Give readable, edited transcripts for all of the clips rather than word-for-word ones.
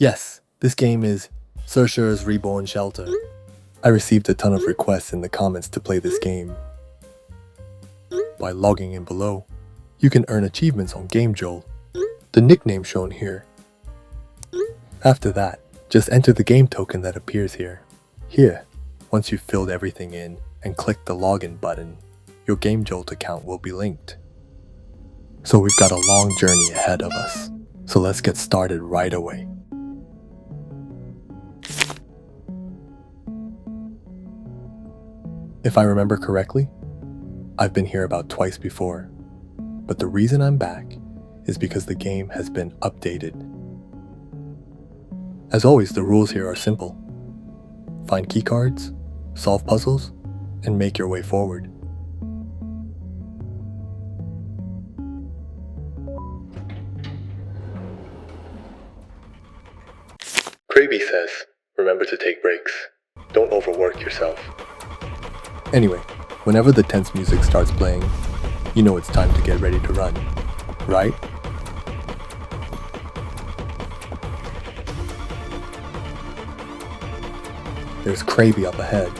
Yes, this game is SURSUR'S REBORN SHELTER. I received a ton of requests in the comments to play this game. By logging in below, you can earn achievements on GameJolt, the nickname shown here. After that, just enter the game token that appears here. Here, once you've filled everything in and click the login button, your GameJolt account will be linked. So we've got a long journey ahead of us, so let's get started right away. If I remember correctly, I've been here about twice before, but the reason I'm back is because the game has been updated. As always, the rules here are simple. Find keycards, solve puzzles, and make your way forward. Kraby says, remember to take breaks. Don't overwork yourself. Anyway, whenever the tense music starts playing, you know it's time to get ready to run, right? There's Kraby up ahead.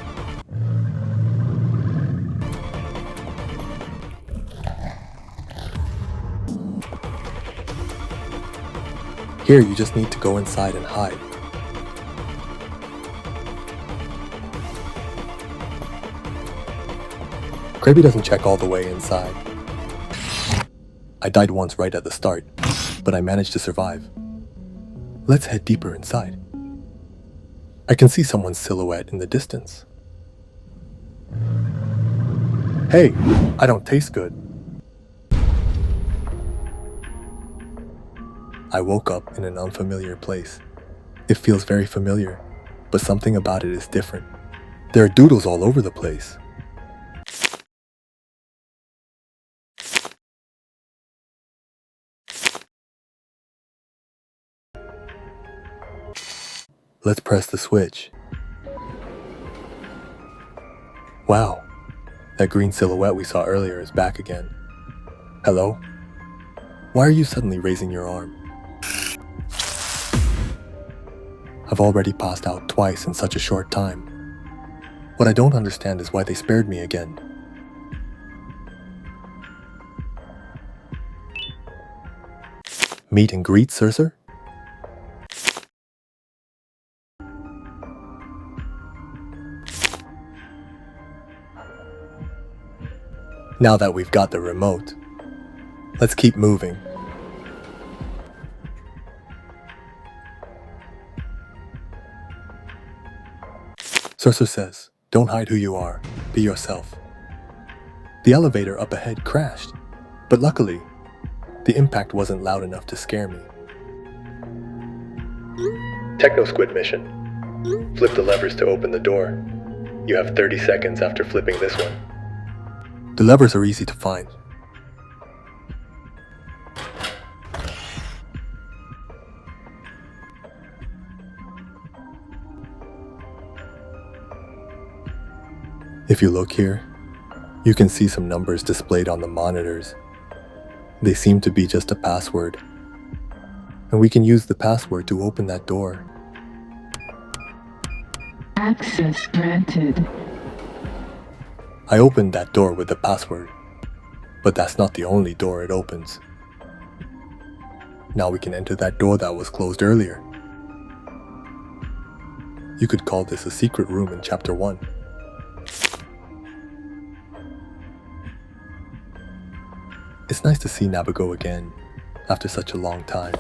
Here you just need to go inside and hide. Kraby doesn't check all the way inside. I died once right at the start, but I managed to survive. Let's head deeper inside. I can see someone's silhouette in the distance. Hey, I don't taste good. I woke up in an unfamiliar place. It feels very familiar, but something about it is different. There are doodles all over the place. Let's press the switch. Wow, that green silhouette we saw earlier is back again. Hello? Why are you suddenly raising your arm? I've already passed out twice in such a short time. What I don't understand is why they spared me again. Meet and greet, SURSUR? Now that we've got the remote, let's keep moving. SURSUR says, don't hide who you are, be yourself. The elevator up ahead crashed, but luckily, the impact wasn't loud enough to scare me. Techno Squid mission. Flip the levers to open the door. You have 30 seconds after flipping this one. The levers are easy to find. If you look here, you can see some numbers displayed on the monitors. They seem to be just a password. And we can use the password to open that door. Access granted. I opened that door with the password, but that's not the only door it opens. Now we can enter that door that was closed earlier. You could call this a secret room in Chapter 1. It's nice to see Navigo again, after such a long time.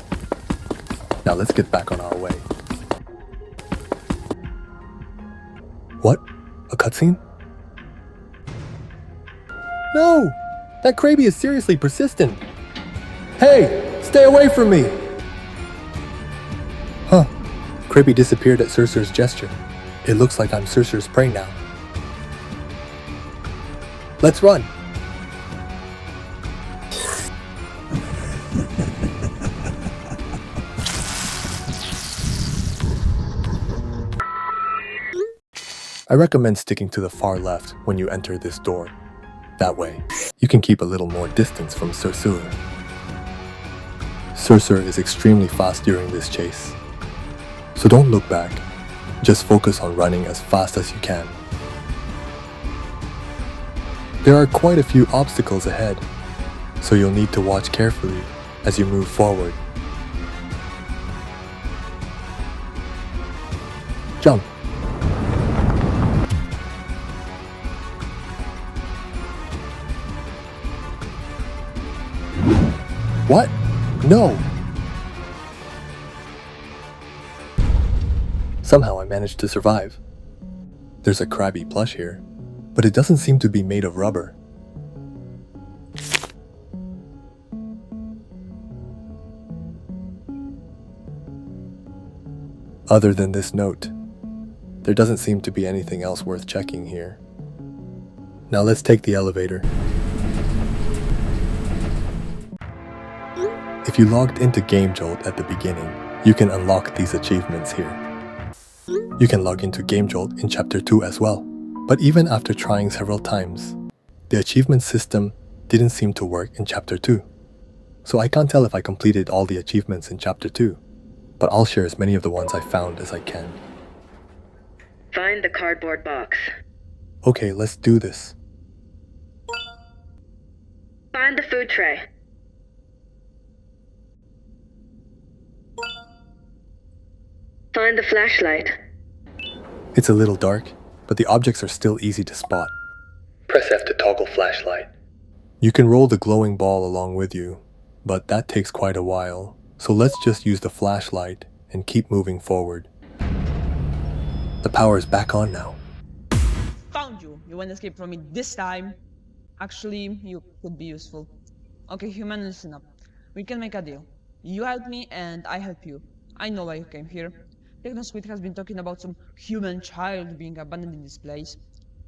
Now let's get back on our way. What? A cutscene? No! That Kraby is seriously persistent! Hey! Stay away from me! Huh. Kraby disappeared at SURSUR's gesture. It looks like I'm SURSUR's prey now. Let's run! I recommend sticking to the far left when you enter this door. That way, you can keep a little more distance from SURSUR. SURSUR is extremely fast during this chase. So don't look back. Just focus on running as fast as you can. There are quite a few obstacles ahead, so you'll need to watch carefully as you move forward. Jump. What? No! Somehow I managed to survive. There's a crabby plush here, but it doesn't seem to be made of rubber. Other than this note, there doesn't seem to be anything else worth checking here. Now let's take the elevator. If you logged into Game Jolt at the beginning, you can unlock these achievements here. You can log into Game Jolt in Chapter 2 as well, but even after trying several times, the achievement system didn't seem to work in Chapter 2. So I can't tell if I completed all the achievements in Chapter 2, but I'll share as many of the ones I found as I can. Find the cardboard box. Okay, let's do this. Find the food tray. Find the flashlight. It's a little dark, but the objects are still easy to spot. Press F to toggle flashlight. You can roll the glowing ball along with you, but that takes quite a while, so let's just use the flashlight and keep moving forward. The power is back on now. Found you! You won't escape from me this time! Actually, you could be useful. Okay, human, listen up. We can make a deal. You help me and I help you. I know why you came here. TechnoSquid has been talking about some human child being abandoned in this place.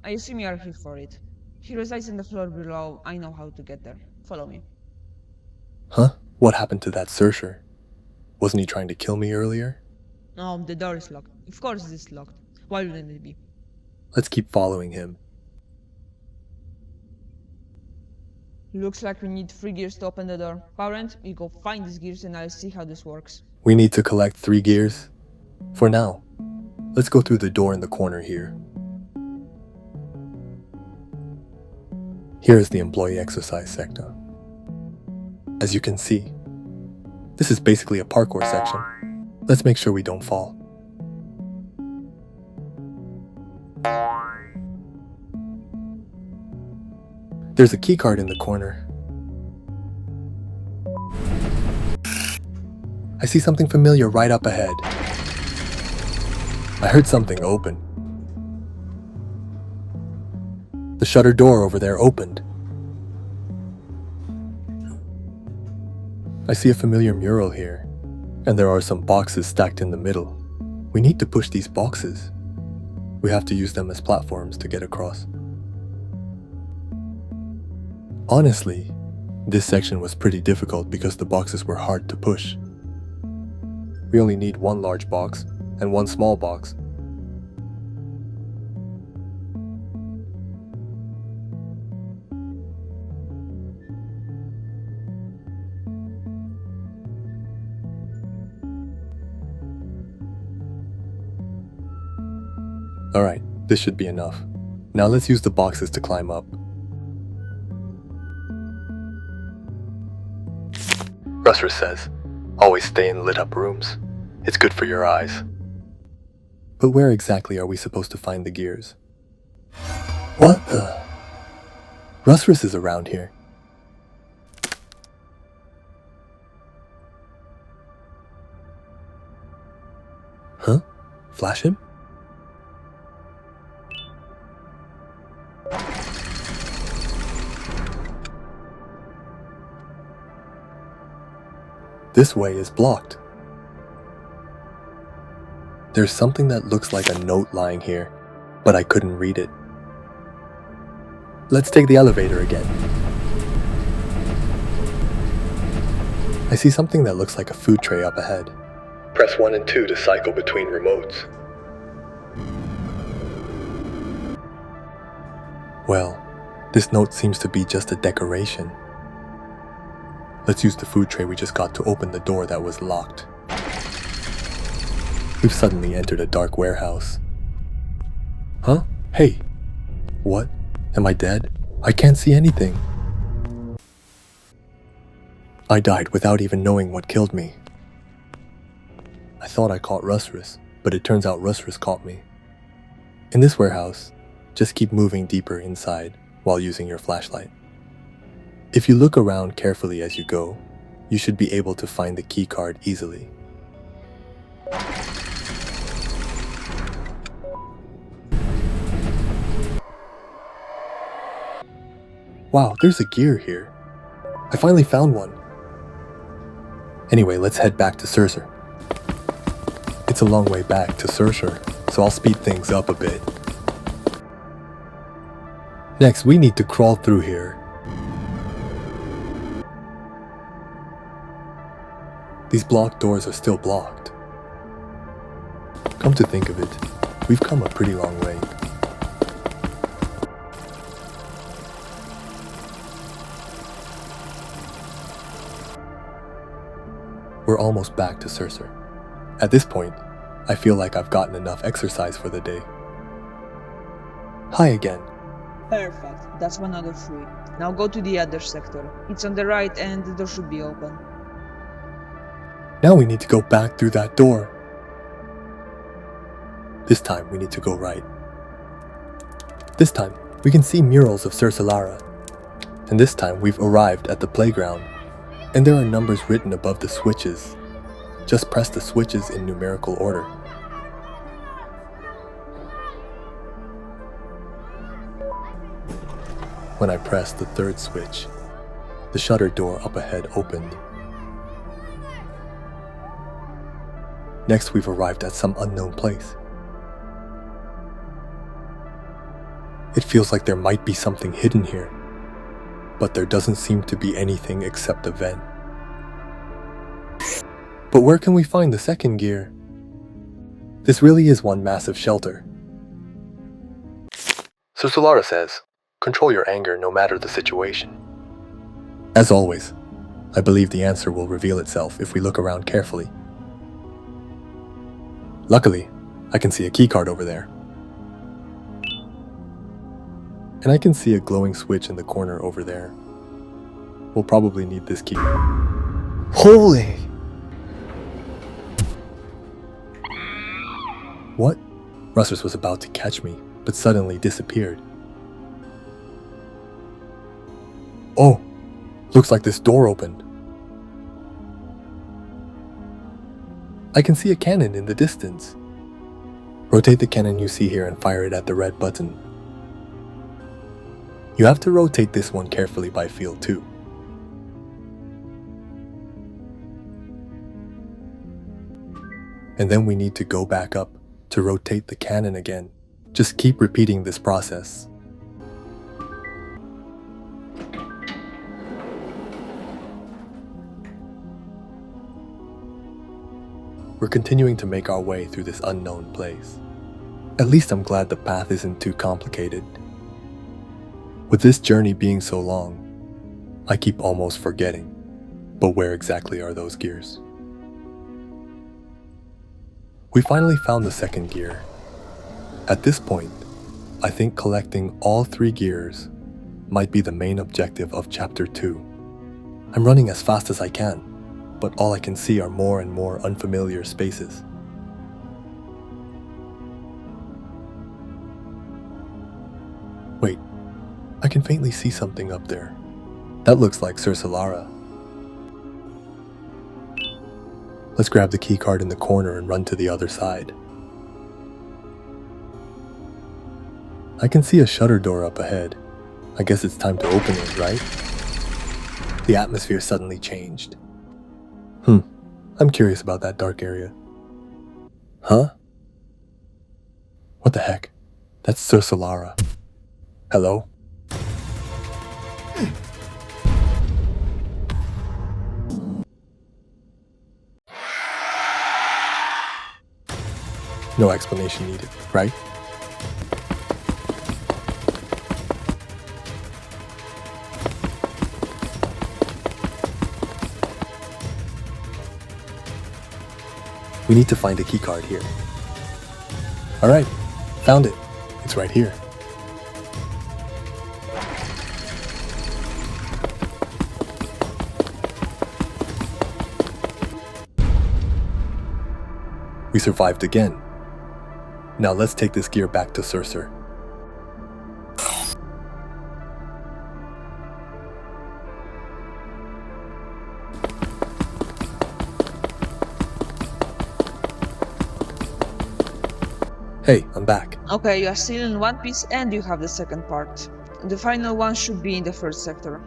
I assume you are here for it. He resides in the floor below. I know how to get there. Follow me. Huh? What happened to that SURSUR? Wasn't he trying to kill me earlier? No, the door is locked. Of course it is locked. Why wouldn't it be? Let's keep following him. Looks like we need 3 gears to open the door. Parent, you go find these gears and I'll see how this works. We need to collect 3 gears. For now, let's go through the door in the corner here. Here is the employee exercise sector. As you can see, this is basically a parkour section. Let's make sure we don't fall. There's a keycard in the corner. I see something familiar right up ahead. I heard something open. The shutter door over there opened. I see a familiar mural here, and there are some boxes stacked in the middle. We need to push these boxes. We have to use them as platforms to get across. Honestly, this section was pretty difficult because the boxes were hard to push. We only need 1 large box and 1 small box. Alright, this should be enough. Now let's use the boxes to climb up. Russer says, always stay in lit up rooms. It's good for your eyes. But where exactly are we supposed to find the gears? What the? Rusrus is around here. Huh? Flash him? This way is blocked. There's something that looks like a note lying here, but I couldn't read it. Let's take the elevator again. I see something that looks like a food tray up ahead. Press 1 and 2 to cycle between remotes. Well, this note seems to be just a decoration. Let's use the food tray we just got to open the door that was locked. We've suddenly entered a dark warehouse. Huh? Hey! What? Am I dead? I can't see anything. I died without even knowing what killed me. I thought I caught Rusrus, but it turns out Rusrus caught me. In this warehouse, just keep moving deeper inside while using your flashlight. If you look around carefully as you go, you should be able to find the key card easily. Wow, there's a gear here. I finally found one. Anyway, let's head back to SURSUR. It's a long way back to SURSUR, so I'll speed things up a bit. Next, we need to crawl through here. These blocked doors are still blocked. Come to think of it, we've come a pretty long way. We're almost back to SURSUR. At this point, I feel like I've gotten enough exercise for the day. Hi again. Perfect. That's one out of 3. Now go to the other sector. It's on the right and the door should be open. Now we need to go back through that door. This time we need to go right. This time we can see murals of SURSUR'S. And this time we've arrived at the playground. And there are numbers written above the switches. Just press the switches in numerical order. When I pressed the third switch, the shutter door up ahead opened. Next, we've arrived at some unknown place. It feels like there might be something hidden here, but there doesn't seem to be anything except a vent. But where can we find the second gear? This really is one massive shelter. SURSUR'S says, control your anger no matter the situation. As always, I believe the answer will reveal itself if we look around carefully. Luckily, I can see a keycard over there. And I can see a glowing switch in the corner over there. We'll probably need this key. Holy! What? Rusrus was about to catch me, but suddenly disappeared. Oh! Looks like this door opened. I can see a cannon in the distance. Rotate the cannon you see here and fire it at the red button. You have to rotate this one carefully by feel too. And then we need to go back up to rotate the cannon again. Just keep repeating this process. We're continuing to make our way through this unknown place. At least I'm glad the path isn't too complicated. With this journey being so long, I keep almost forgetting. But where exactly are those gears? We finally found the second gear. At this point, I think collecting all 3 gears might be the main objective of Chapter 2. I'm running as fast as I can, but all I can see are more and more unfamiliar spaces. Wait, I can faintly see something up there. That looks like SURSUR'S. Let's grab the keycard in the corner and run to the other side. I can see a shutter door up ahead. I guess it's time to open it, right? The atmosphere suddenly changed. I'm curious about that dark area. Huh? What the heck? That's SURSUR'S. Hello? No explanation needed, right? We We need to find a keycard here. Alright, found it. It's right here. We survived again. Now let's take this gear back to SURSUR. Hey, I'm back. Okay, you are still in one piece and you have the second part. The final one should be in the first sector.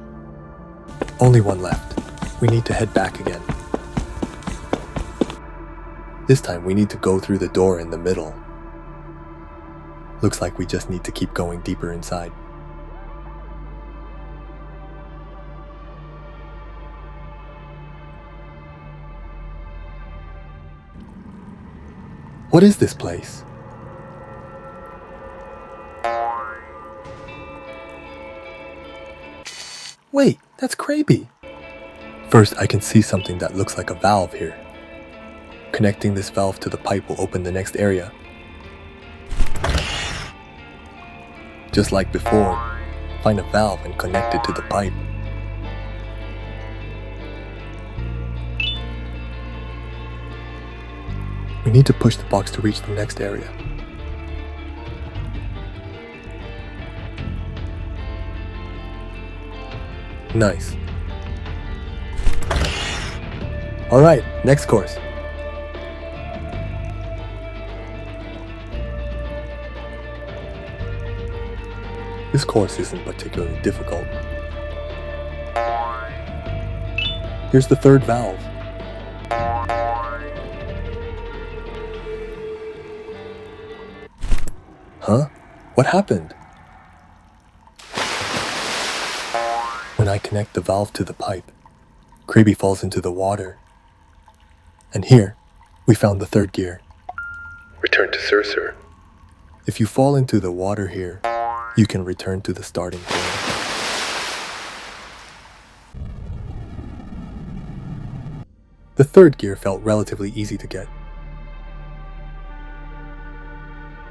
Only one left. We need to head back again. This time we need to go through the door in the middle. Looks like we just need to keep going deeper inside. What is this place? Wait, that's Kraby. First, I can see something that looks like a valve here. Connecting this valve to the pipe will open the next area. Just like before, find a valve and connect it to the pipe. We need to push the box to reach the next area. Nice. Alright, next course. This course isn't particularly difficult. Here's the third valve. Huh? What happened? When I connect the valve to the pipe, Kraby falls into the water. And here, we found the third gear. Return to SURSUR. If you fall into the water here, you can return to the starting point. The third gear felt relatively easy to get.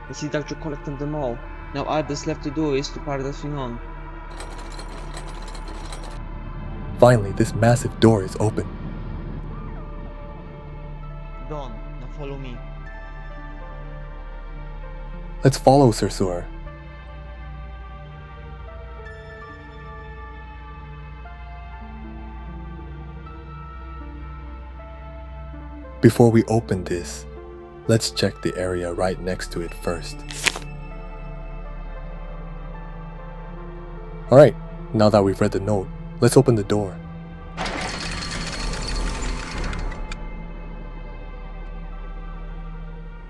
I see that you collected them all. Now all that's left to do is to power the thing on. Finally, this massive door is open. Done. Now follow me. Let's follow SURSUR. Before we open this, let's check the area right next to it first. Alright, now that we've read the note, let's open the door.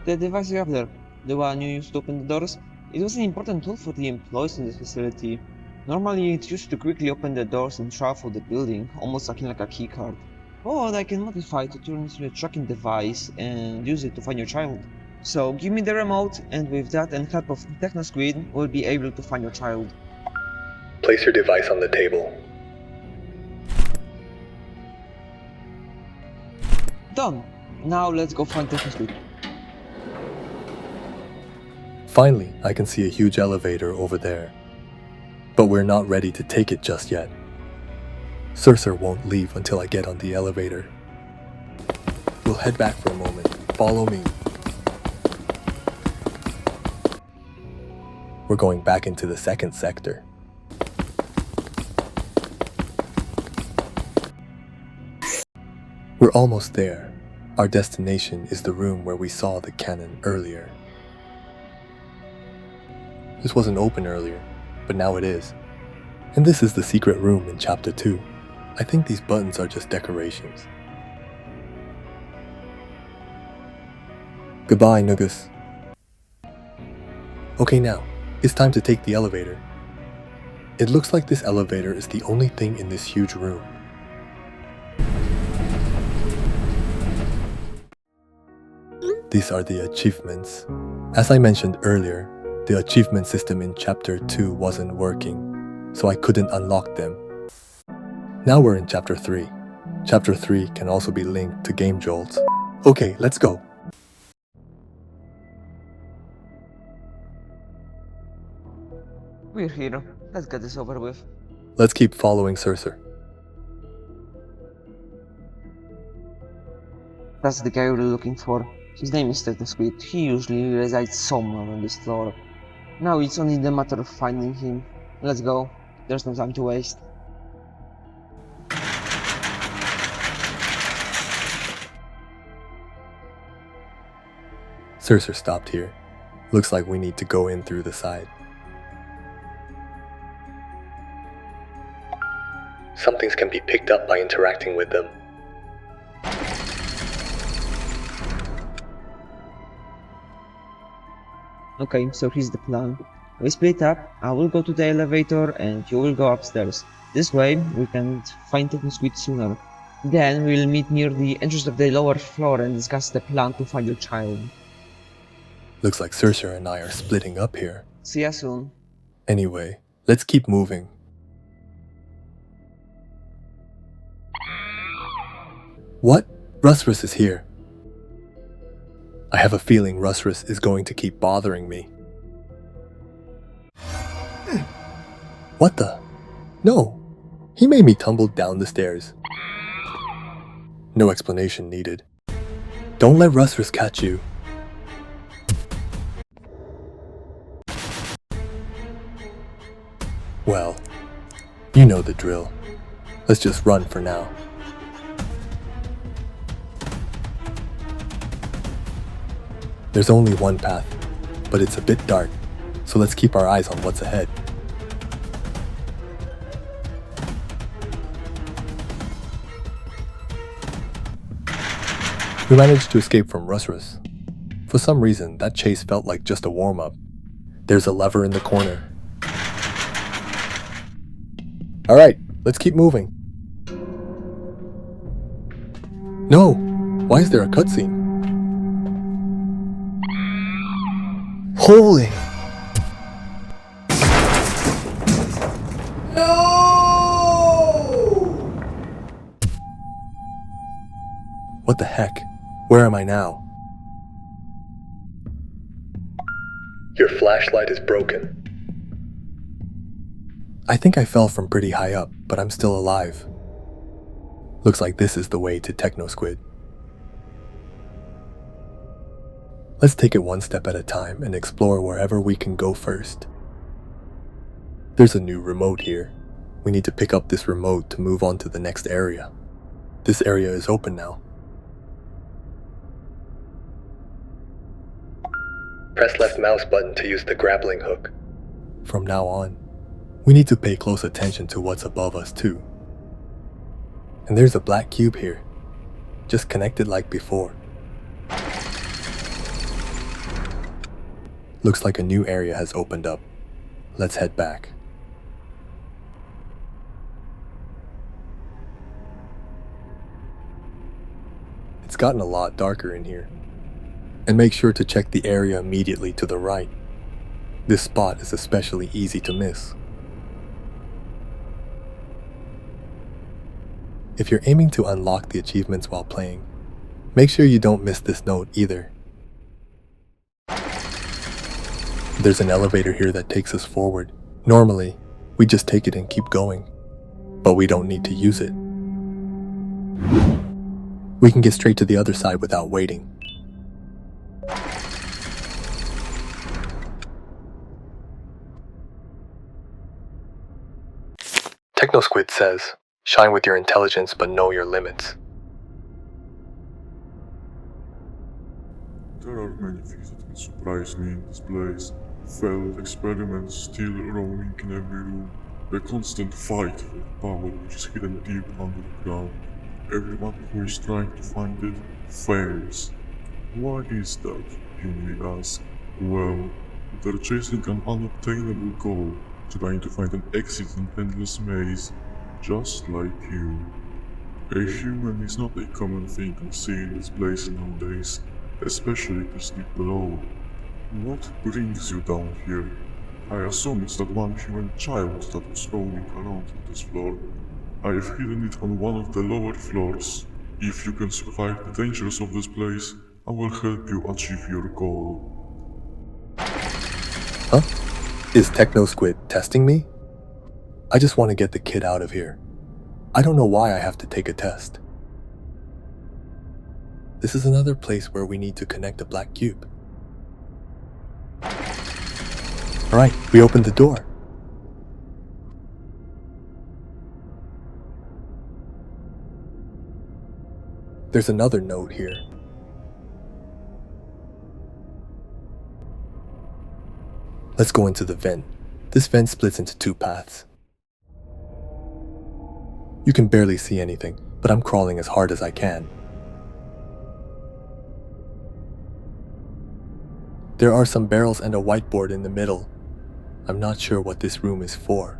The device you have there, the one you used to open the doors, it was an important tool for the employees in the facility. Normally it used to quickly open the doors and shuffle the building, almost acting like a keycard. But I can modify it to turn into a tracking device and use it to find your child. So give me the remote, and with that and help of TechnoSquid, we'll be able to find your child. Place your device on the table. Done! Now let's go find TechnoSquid. Finally, I can see a huge elevator over there. But we're not ready to take it just yet. SURSUR won't leave until I get on the elevator. We'll head back for a moment. Follow me. We're going back into the second sector. We're almost there. Our destination is the room where we saw the cannon earlier. This wasn't open earlier, but now it is. And this is the secret room in Chapter 2. I think these buttons are just decorations. Goodbye, Nugus. Okay, now, it's time to take the elevator. It looks like this elevator is the only thing in this huge room. These are the achievements. As I mentioned earlier, the achievement system in Chapter 2 wasn't working, so I couldn't unlock them. Now we're in Chapter 3. Chapter 3 can also be linked to Game Jolts. Okay, let's go. We're here. Let's get this over with. Let's keep following Sursur. That's the guy we're looking for. His name is Squid. He usually resides somewhere on this floor. Now it's only the matter of finding him. Let's go. There's no time to waste. Sursur stopped here. Looks like we need to go in through the side. Some things can be picked up by interacting with them. Okay, so here's the plan. We split up, I will go to the elevator and you will go upstairs. This way, we can find Squid sooner. Then we'll meet near the entrance of the lower floor and discuss the plan to find your child. Looks like Sursur and I are splitting up here. See ya soon. Anyway, let's keep moving. What? Rusrus is here. I have a feeling Rusrus is going to keep bothering me. What the? No! He made me tumble down the stairs. No explanation needed. Don't let Rusrus catch you. Well, you know the drill. Let's just run for now. There's only one path, but it's a bit dark, so let's keep our eyes on what's ahead. We managed to escape from Rusrus. For some reason, that chase felt like just a warm-up. There's a lever in the corner. Alright, let's keep moving. No! Why is there a cutscene? Holy! No! What the heck? Where am I now? Your flashlight is broken. I think I fell from pretty high up, but I'm still alive. Looks like this is the way to Squid. Let's take it one step at a time and explore wherever we can go first. There's a new remote here. We need to pick up this remote to move on to the next area. This area is open now. Press left mouse button to use the grappling hook. From now on, we need to pay close attention to what's above us too. And there's a black cube here. Just connect it like before. Looks like a new area has opened up. Let's head back. It's gotten a lot darker in here. And make sure to check the area immediately to the right. This spot is especially easy to miss. If you're aiming to unlock the achievements while playing, make sure you don't miss this note either. There's an elevator here that takes us forward. Normally, we just take it and keep going, but we don't need to use it. We can get straight to the other side without waiting. Squid says, shine with your intelligence but know your limits. There are many things that can surprise me in this place. Failed experiments still roaming in every room. The constant fight for power which is hidden deep under the ground. Everyone who is trying to find it fails. Why is that, you may ask? Well, they're chasing an unobtainable goal, trying to find an exit in endless maze, just like you. A human is not a common thing I see in this place nowadays, especially to sleep below. What brings you down here? I assume it's that one human child that was roaming around on this floor. I have hidden it on one of the lower floors. If you can survive the dangers of this place, I will help you achieve your goal. Huh? Is Techno Squid testing me? I just want to get the kid out of here. I don't know why I have to take a test. This is another place where we need to connect a black cube. Alright, we opened the door. There's another note here. Let's go into the vent. This vent splits into two paths. You can barely see anything, but I'm crawling as hard as I can. There are some barrels and a whiteboard in the middle. I'm not sure what this room is for.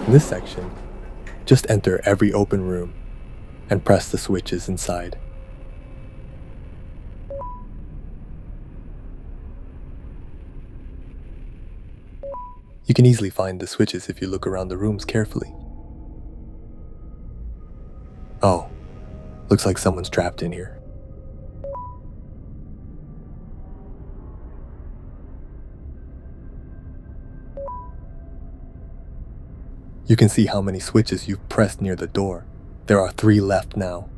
In this section, just enter every open room and press the switches inside. You can easily find the switches if you look around the rooms carefully. Oh, looks like someone's trapped in here. You can see how many switches you've pressed near the door. There are 3 left now.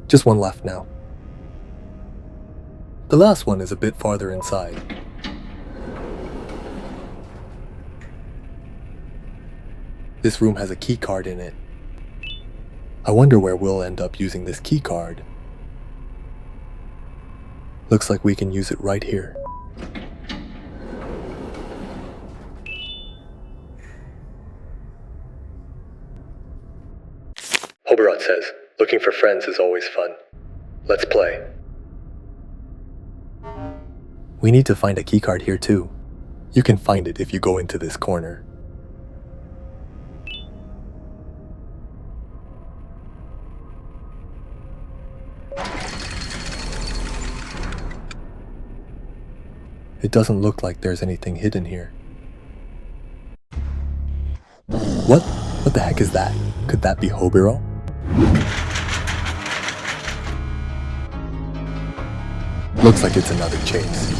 Just 1 left now. The last one is a bit farther inside. This room has a key card in it. I wonder where we'll end up using this key card. Looks like we can use it right here. Hoberot says, looking for friends is always fun. Let's play. We need to find a keycard here too. You can find it if you go into this corner. It doesn't look like there's anything hidden here. What? What the heck is that? Could that be Hobiro? Looks like it's another chase.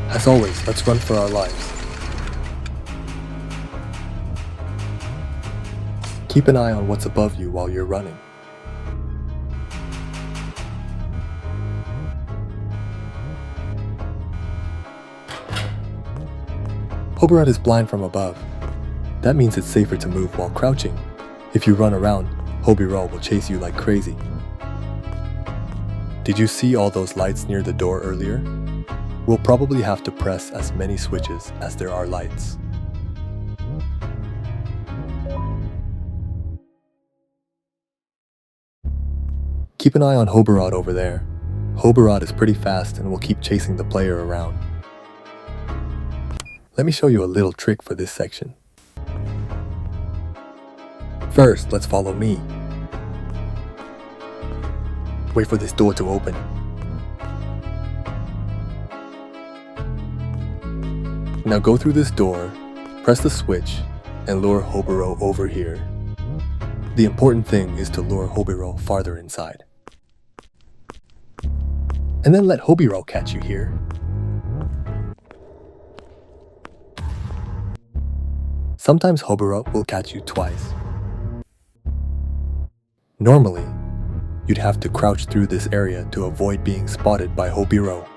As always, let's run for our lives. Keep an eye on what's above you while you're running. Hoberot is blind from above. That means it's safer to move while crouching. If you run around, Hobiro will chase you like crazy. Did you see all those lights near the door earlier? We'll probably have to press as many switches as there are lights. Keep an eye on Hoberot over there. Hoberot is pretty fast and will keep chasing the player around. Let me show you a little trick for this section. First, let's follow me. Wait for this door to open. Now go through this door, press the switch, and lure Hobiro over here. The important thing is to lure Hobiro farther inside. And then let Hobiro catch you here. Sometimes Hobiro will catch you twice. Normally, you'd have to crouch through this area to avoid being spotted by Hobiro.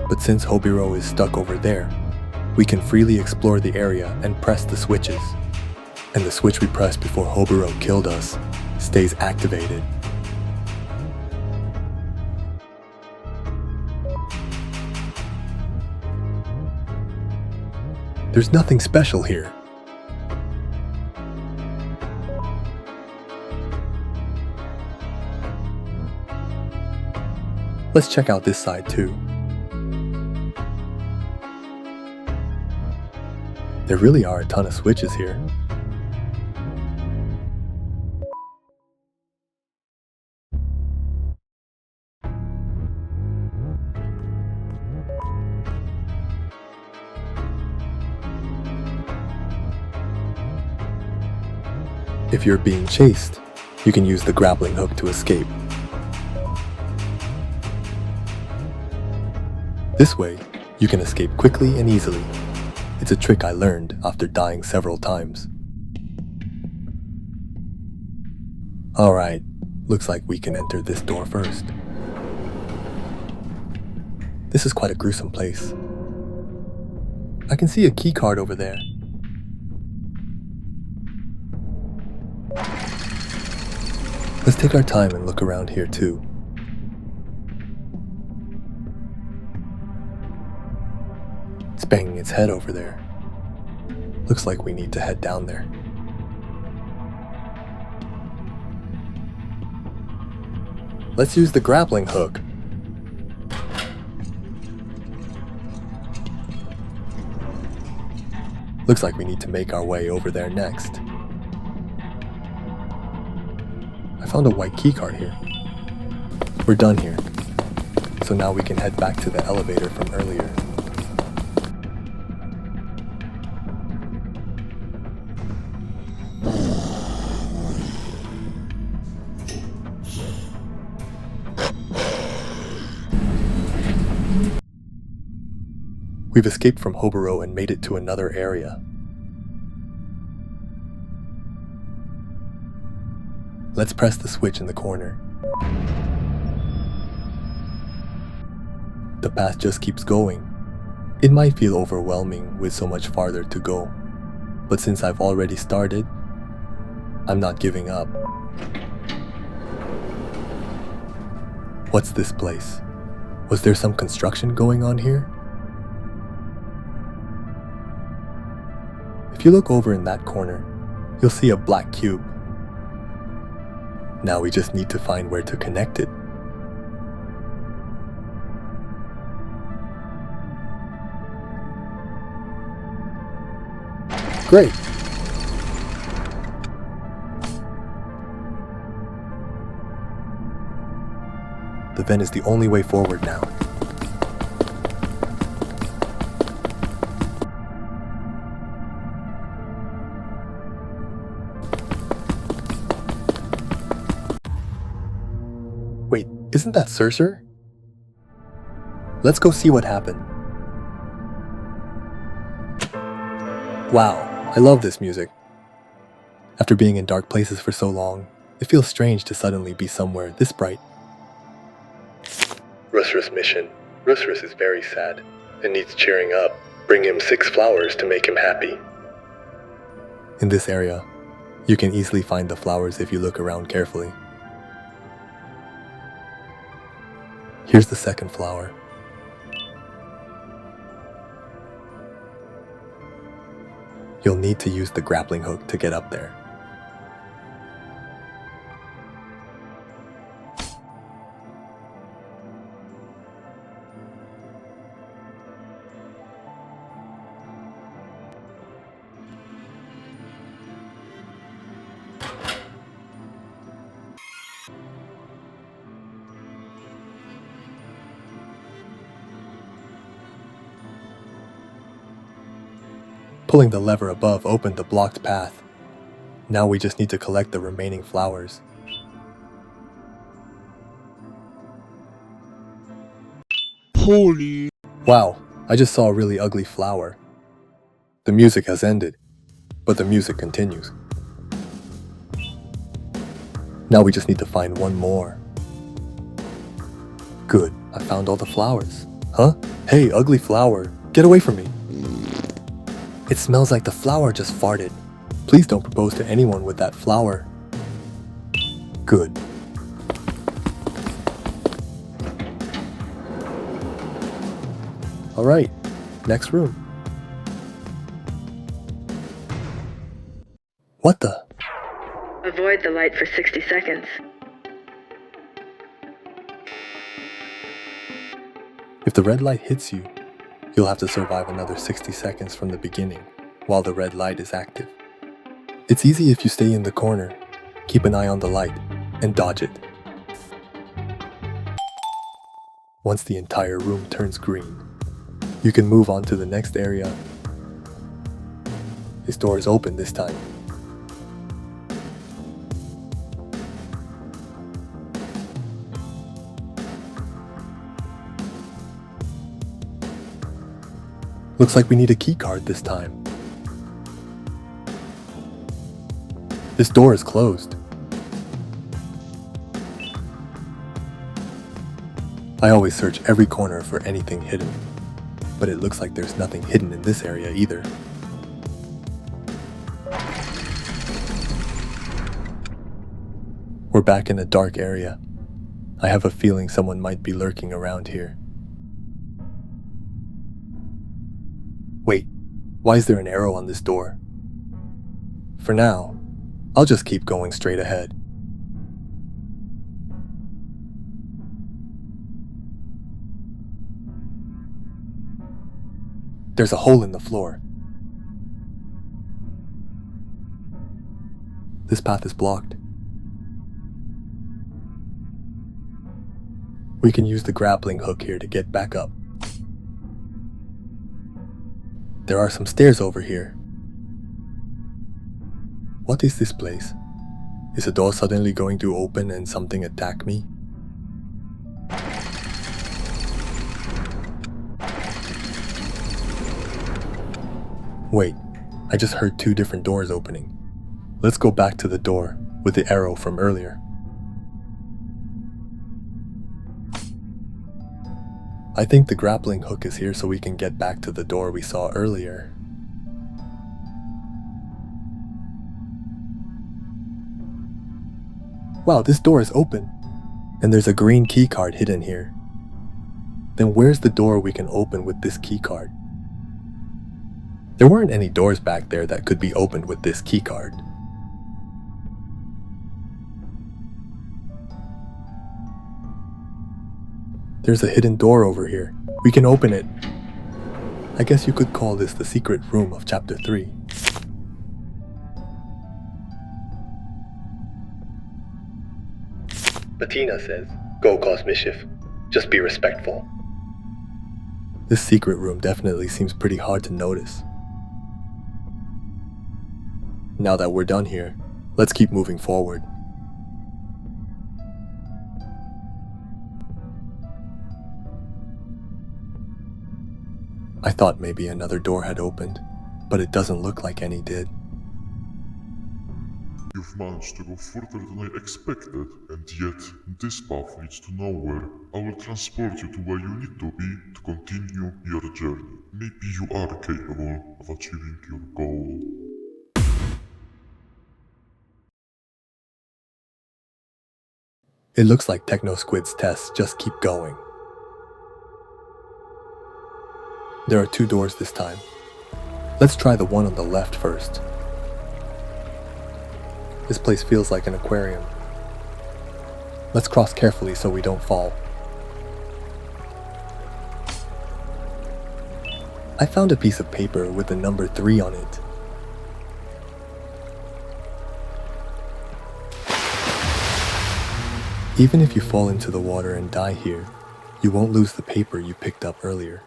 But since Hobiro is stuck over there, we can freely explore the area and press the switches. And the switch we pressed before Hobiro killed us stays activated. There's nothing special here. Let's check out this side too. There really are a ton of switches here. If you're being chased, you can use the grappling hook to escape. This way, you can escape quickly and easily. It's a trick I learned after dying several times. Alright, looks like we can enter this door first. This is quite a gruesome place. I can see a key card over there. Let's take our time and look around here too. It's banging its head over there. Looks like we need to head down there. Let's use the grappling hook. Looks like we need to make our way over there next. I found a white keycard here. We're done here. So now we can head back to the elevator from earlier. We've escaped from Hoboro and made it to another area. Let's press the switch in the corner. The path just keeps going. It might feel overwhelming with so much farther to go, but since I've already started, I'm not giving up. What's this place? Was there some construction going on here? If you look over in that corner, you'll see a black cube. Now we just need to find where to connect it. Great! The vent is the only way forward now. Wait, isn't that SURSUR? Let's go see what happened. Wow, I love this music. After being in dark places for so long, it feels strange to suddenly be somewhere this bright. SURSUR'S mission. SURSUR is very sad and needs cheering up. Bring him 6 flowers to make him happy. In this area, you can easily find the flowers if you look around carefully. Here's the second flower. You'll need to use the grappling hook to get up there. Pulling the lever above opened the blocked path. Now we just need to collect the remaining flowers. Holy! Wow, I just saw a really ugly flower. The music has ended, but the music continues. Now we just need to find one more. Good, I found all the flowers. Huh? Hey, ugly flower, get away from me. It smells like the flower just farted. Please don't propose to anyone with that flower. Good. Alright, next room. What the? Avoid the light for 60 seconds. If the red light hits you, you'll have to survive another 60 seconds from the beginning while the red light is active. It's easy if you stay in the corner, keep an eye on the light, and dodge it. Once the entire room turns green, you can move on to the next area. This door is open this time. Looks like we need a key card this time. This door is closed. I always search every corner for anything hidden, but it looks like there's nothing hidden in this area either. We're back in a dark area. I have a feeling someone might be lurking around here. Wait, why is there an arrow on this door? For now, I'll just keep going straight ahead. There's a hole in the floor. This path is blocked. We can use the grappling hook here to get back up. There are some stairs over here. What is this place? Is the door suddenly going to open and something attack me? Wait, I just heard two different doors opening. Let's go back to the door with the arrow from earlier. I think the grappling hook is here so we can get back to the door we saw earlier. Wow, this door is open. And there's a green key card hidden here. Then where's the door we can open with this key card? There weren't any doors back there that could be opened with this key card. There's a hidden door over here. We can open it. I guess you could call this the secret room of chapter 3. Bettina says, "Go cause mischief. Just be respectful." This secret room definitely seems pretty hard to notice. Now that we're done here, let's keep moving forward. I thought maybe another door had opened, but it doesn't look like any did. You've managed to go further than I expected, and yet this path leads to nowhere. I will transport you to where you need to be to continue your journey. Maybe you are capable of achieving your goal. It looks like Techno Squid's tests just keep going. There are two doors this time. Let's try the one on the left first. This place feels like an aquarium. Let's cross carefully so we don't fall. I found a piece of paper with the number 3 on it. Even if you fall into the water and die here, you won't lose the paper you picked up earlier.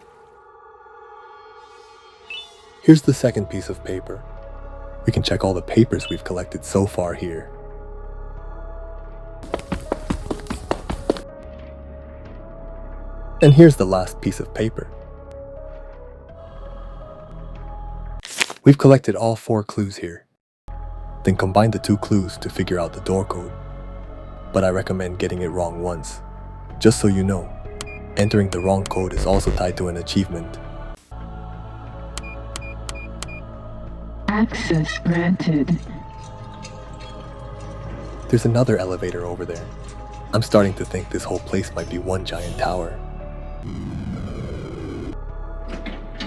Here's the second piece of paper. We can check all the papers we've collected so far here. And here's the last piece of paper. We've collected all 4 clues here. Then combine the 2 clues to figure out the door code. But I recommend getting it wrong once. Just so you know, entering the wrong code is also tied to an achievement. Access granted. There's another elevator over there. I'm starting to think this whole place might be one giant tower.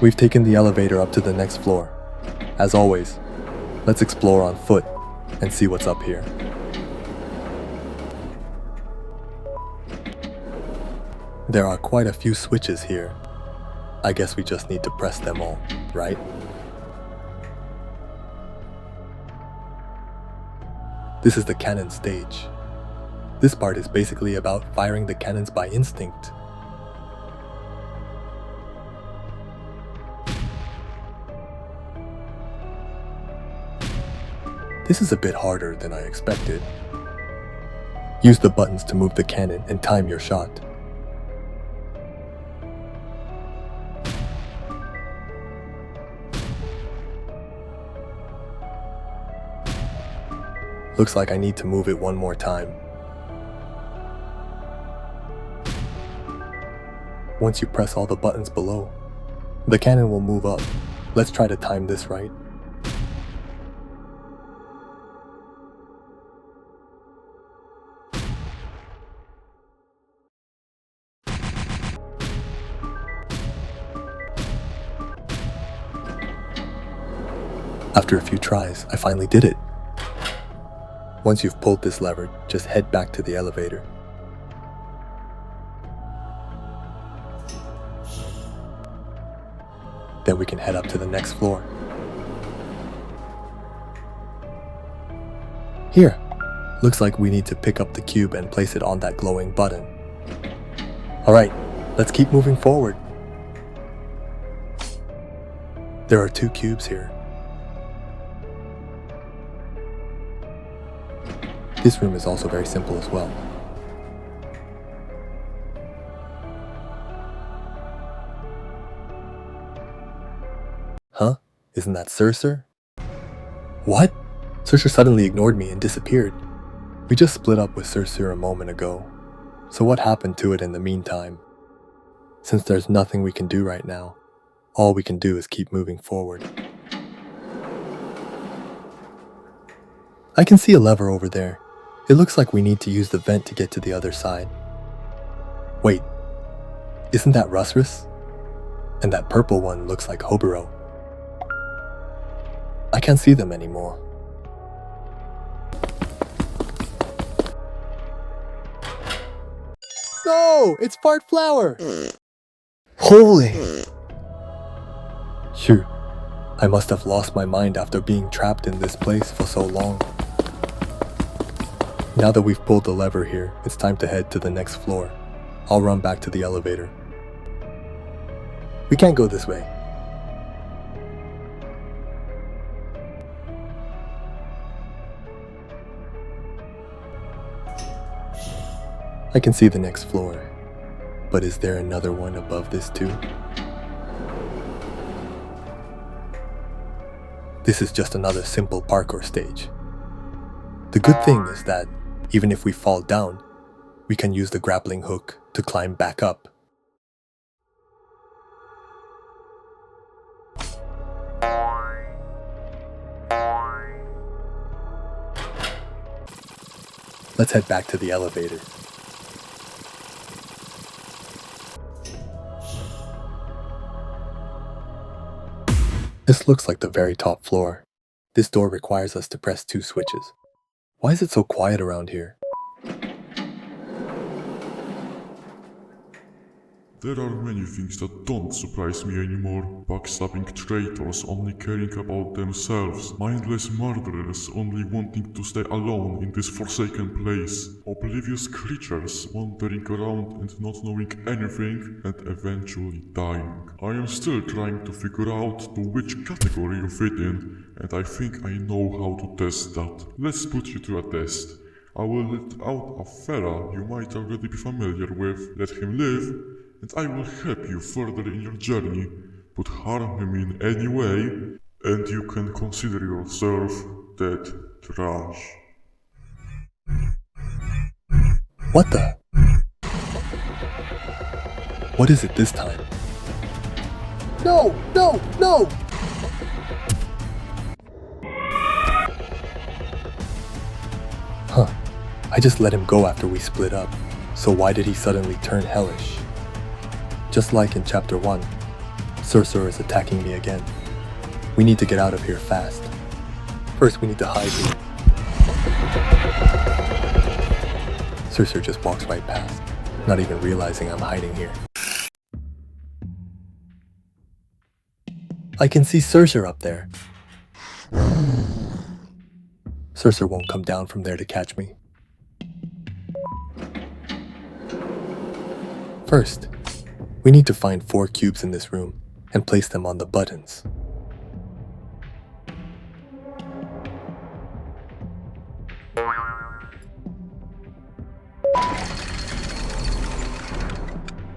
We've taken the elevator up to the next floor. As always, let's explore on foot and see what's up here. There are quite a few switches here. I guess we just need to press them all, right? This is the cannon stage. This part is basically about firing the cannons by instinct. This is a bit harder than I expected. Use the buttons to move the cannon and time your shot. Looks like I need to move it one more time. Once you press all the buttons below, the cannon will move up. Let's try to time this right. After a few tries, I finally did it. Once you've pulled this lever, just head back to the elevator. Then we can head up to the next floor. Here, looks like we need to pick up the cube and place it on that glowing button. Alright, let's keep moving forward. There are 2 cubes here. This room is also very simple as well. Huh? Isn't that SURSUR? What? SURSUR suddenly ignored me and disappeared. We just split up with SURSUR a moment ago. So what happened to it in the meantime? Since there's nothing we can do right now, all we can do is keep moving forward. I can see a lever over there. It looks like we need to use the vent to get to the other side. Wait, isn't that Rusrus? And that purple one looks like Hobaro. I can't see them anymore. No, it's Fart Flower! Holy! Phew, I must have lost my mind after being trapped in this place for so long. Now that we've pulled the lever here, it's time to head to the next floor. I'll run back to the elevator. We can't go this way. I can see the next floor, but is there another one above this too? This is just another simple parkour stage. The good thing is that even if we fall down, we can use the grappling hook to climb back up. Let's head back to the elevator. This looks like the very top floor. This door requires us to press 2 switches. Why is it so quiet around here? There are many things that don't surprise me anymore. Backstabbing traitors only caring about themselves. Mindless murderers only wanting to stay alone in this forsaken place. Oblivious creatures wandering around and not knowing anything and eventually dying. I am still trying to figure out to which category you fit in, and I think I know how to test that. Let's put you to a test. I will let out a fella you might already be familiar with, let him live, and I will help you further in your journey, but harm him in any way, and you can consider yourself dead trash. What the? What is it this time? No! No! No! Huh. I just let him go after we split up, so why did he suddenly turn hellish? Just like in Chapter 1, SURSUR is attacking me again. We need to get out of here fast. First, we need to hide here. SURSUR just walks right past, not even realizing I'm hiding here. I can see SURSUR up there. SURSUR won't come down from there to catch me. First, we need to find 4 cubes in this room and place them on the buttons.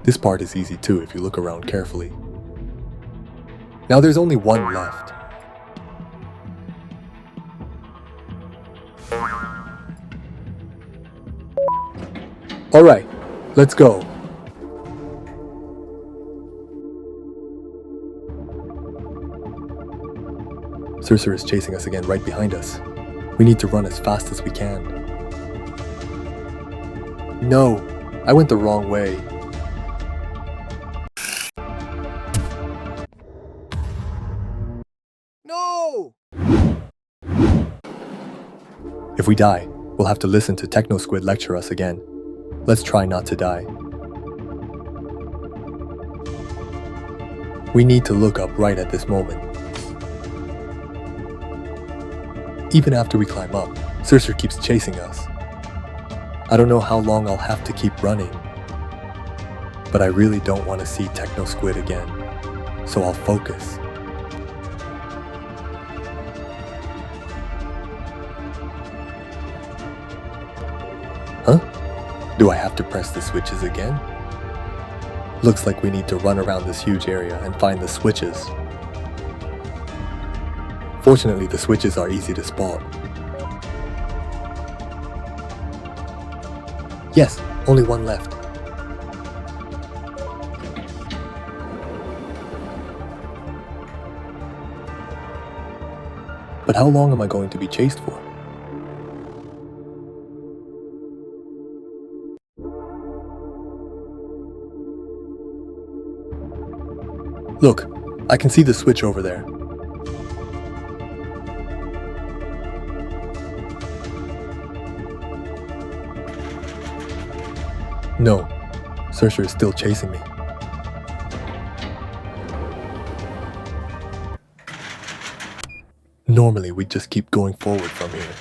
This part is easy too if you look around carefully. Now there's only 1 left. Alright, let's go. SURSUR is chasing us again right behind us. We need to run as fast as we can. No, I went the wrong way. No! If we die, we'll have to listen to Techno Squid lecture us again. Let's try not to die. We need to look up right at this moment. Even after we climb up, SURSUR keeps chasing us. I don't know how long I'll have to keep running, but I really don't want to see Techno Squid again, so I'll focus. Huh? Do I have to press the switches again? Looks like we need to run around this huge area and find the switches. Fortunately, the switches are easy to spot. Yes, only one left. But how long am I going to be chased for? Look, I can see the switch over there. No, SURSUR is still chasing me. Normally, we just keep going forward from here.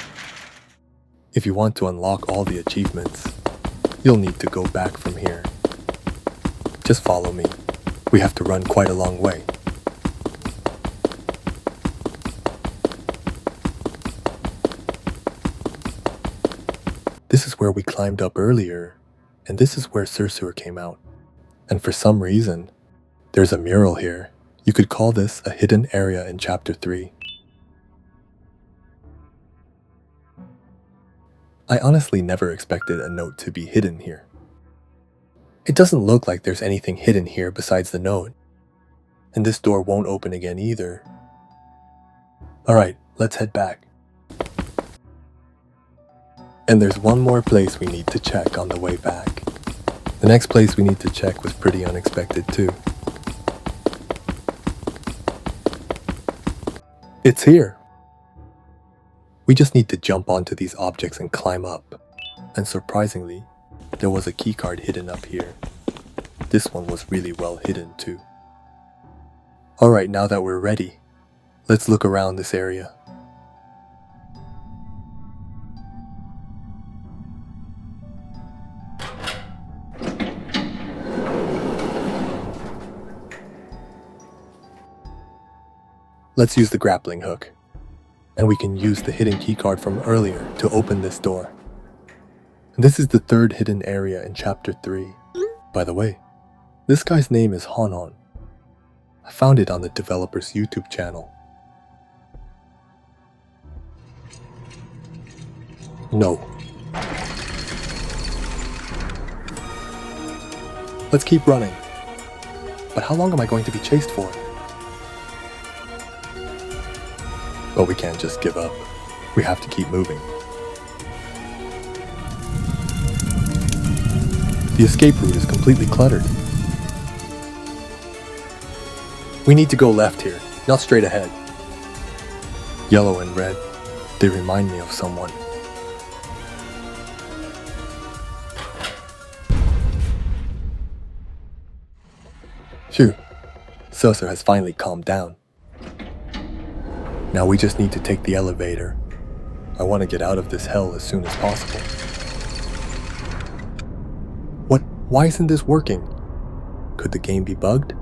If you want to unlock all the achievements, you'll need to go back from here. Just follow me. We have to run quite a long way. This is where we climbed up earlier, and this is where SURSUR came out. And for some reason, there's a mural here. You could call this a hidden area in Chapter 3. I honestly never expected a note to be hidden here. It doesn't look like there's anything hidden here besides the note. And this door won't open again either. Alright, let's head back. And there's one more place we need to check on the way back. The next place we need to check was pretty unexpected too. It's here! We just need to jump onto these objects and climb up. And surprisingly, there was a keycard hidden up here. This one was really well hidden too. Alright, now that we're ready, let's look around this area. Let's use the grappling hook. And we can use the hidden keycard from earlier to open this door. And this is the third hidden area in Chapter 3. By the way, this guy's name is Hanon. I found it on the developer's YouTube channel. No. Let's keep running. But how long am I going to be chased for? But we can't just give up. We have to keep moving. The escape route is completely cluttered. We need to go left here, not straight ahead. Yellow and red, they remind me of someone. Phew, SURSUR has finally calmed down. Now we just need to take the elevator. I want to get out of this hell as soon as possible. What? Why isn't this working? Could the game be bugged?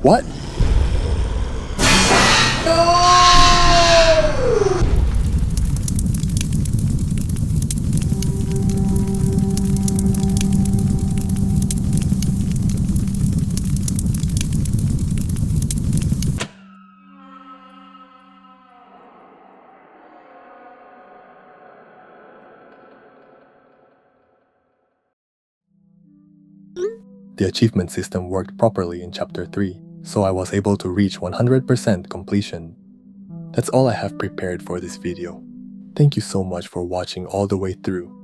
What? The achievement system worked properly in Chapter 3, so I was able to reach 100% completion. That's all I have prepared for this video. Thank you so much for watching all the way through.